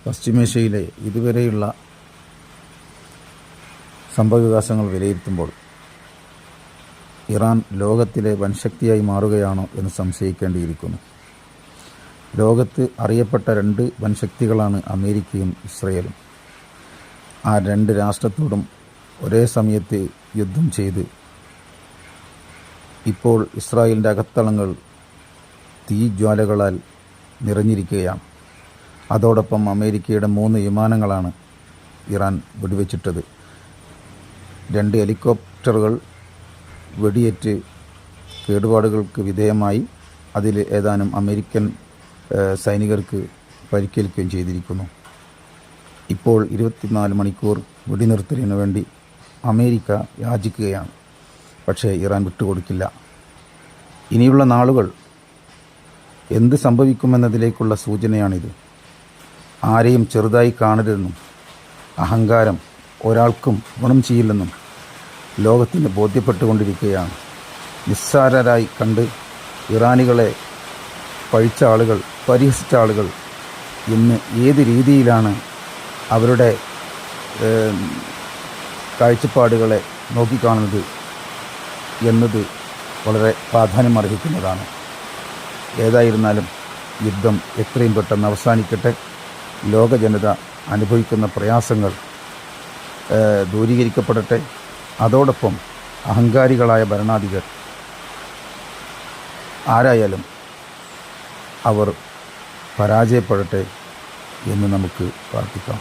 പശ്ചിമേഷ്യയിലെ ഇതുവരെയുള്ള സംഭവവികാസങ്ങൾ വിലയിരുത്തുമ്പോൾ ഇറാൻ ലോകത്തിലെ വൻശക്തിയായി മാറുകയാണോ എന്ന് സംശയിക്കേണ്ടിയിരിക്കുന്നു. ലോകത്ത് അറിയപ്പെട്ട രണ്ട് വൻശക്തികളാണ് അമേരിക്കയും ഇസ്രയേലും. ആ രണ്ട് രാഷ്ട്രത്തോടും ഒരേ സമയത്ത് യുദ്ധം ചെയ്ത് ഇപ്പോൾ ഇസ്രായേലിൻ്റെ അകത്തളങ്ങൾ തീജ്വാലകളാൽ നിറഞ്ഞിരിക്കുകയാണ്. അതോടൊപ്പം അമേരിക്കയുടെ 3 വിമാനങ്ങളാണ് ഇറാൻ വെടിവെച്ചിട്ടത്. 2 ഹെലികോപ്റ്ററുകൾ വെടിയേറ്റ് കേടുപാടുകൾക്ക് വിധേയമായി. അതിൽ ഏതാനും അമേരിക്കൻ സൈനികർക്ക് പരിക്കേൽക്കുകയും ചെയ്തിരിക്കുന്നു. ഇപ്പോൾ 24 മണിക്കൂർ വെടിനിർത്തലിന് വേണ്ടി അമേരിക്ക യാചിക്കുകയാണ്. പക്ഷേ ഇറാൻ വിട്ടുകൊടുക്കില്ല. ഇനിയുള്ള നാളുകൾ എന്ത് സംഭവിക്കുമെന്നതിലേക്കുള്ള സൂചനയാണിത്. ആരെയും ചെറുതായി കാണരുതെന്നും അഹങ്കാരം ഒരാൾക്കും ഗുണം ചെയ്യില്ലെന്നും ലോകത്തിന് ബോധ്യപ്പെട്ടുകൊണ്ടിരിക്കുകയാണ്. നിസ്സാരരായി കണ്ട് ഇറാനികളെ പഴിച്ച ആളുകൾ, പരിഹസിച്ച ആളുകൾ ഇന്ന് ഏത് രീതിയിലാണ് അവരുടെ കാഴ്ചപ്പാടുകളെ നോക്കിക്കാണുന്നത് എന്നത് വളരെ പ്രാധാന്യമർഹിക്കുന്നതാണ്. ഏതായിരുന്നാലും യുദ്ധം എത്രയും പെട്ടെന്ന് അവസാനിക്കട്ടെ. ലോക ജനത അനുഭവിക്കുന്ന പ്രയാസങ്ങൾ ദൂരീകരിക്കപ്പെടട്ടെ. അതോടൊപ്പം അഹങ്കാരികളായ ഭരണാധികാരികൾ ആരായാലും അവർ പരാജയപ്പെടട്ടെ എന്ന് നമുക്ക് പ്രാർത്ഥിക്കാം.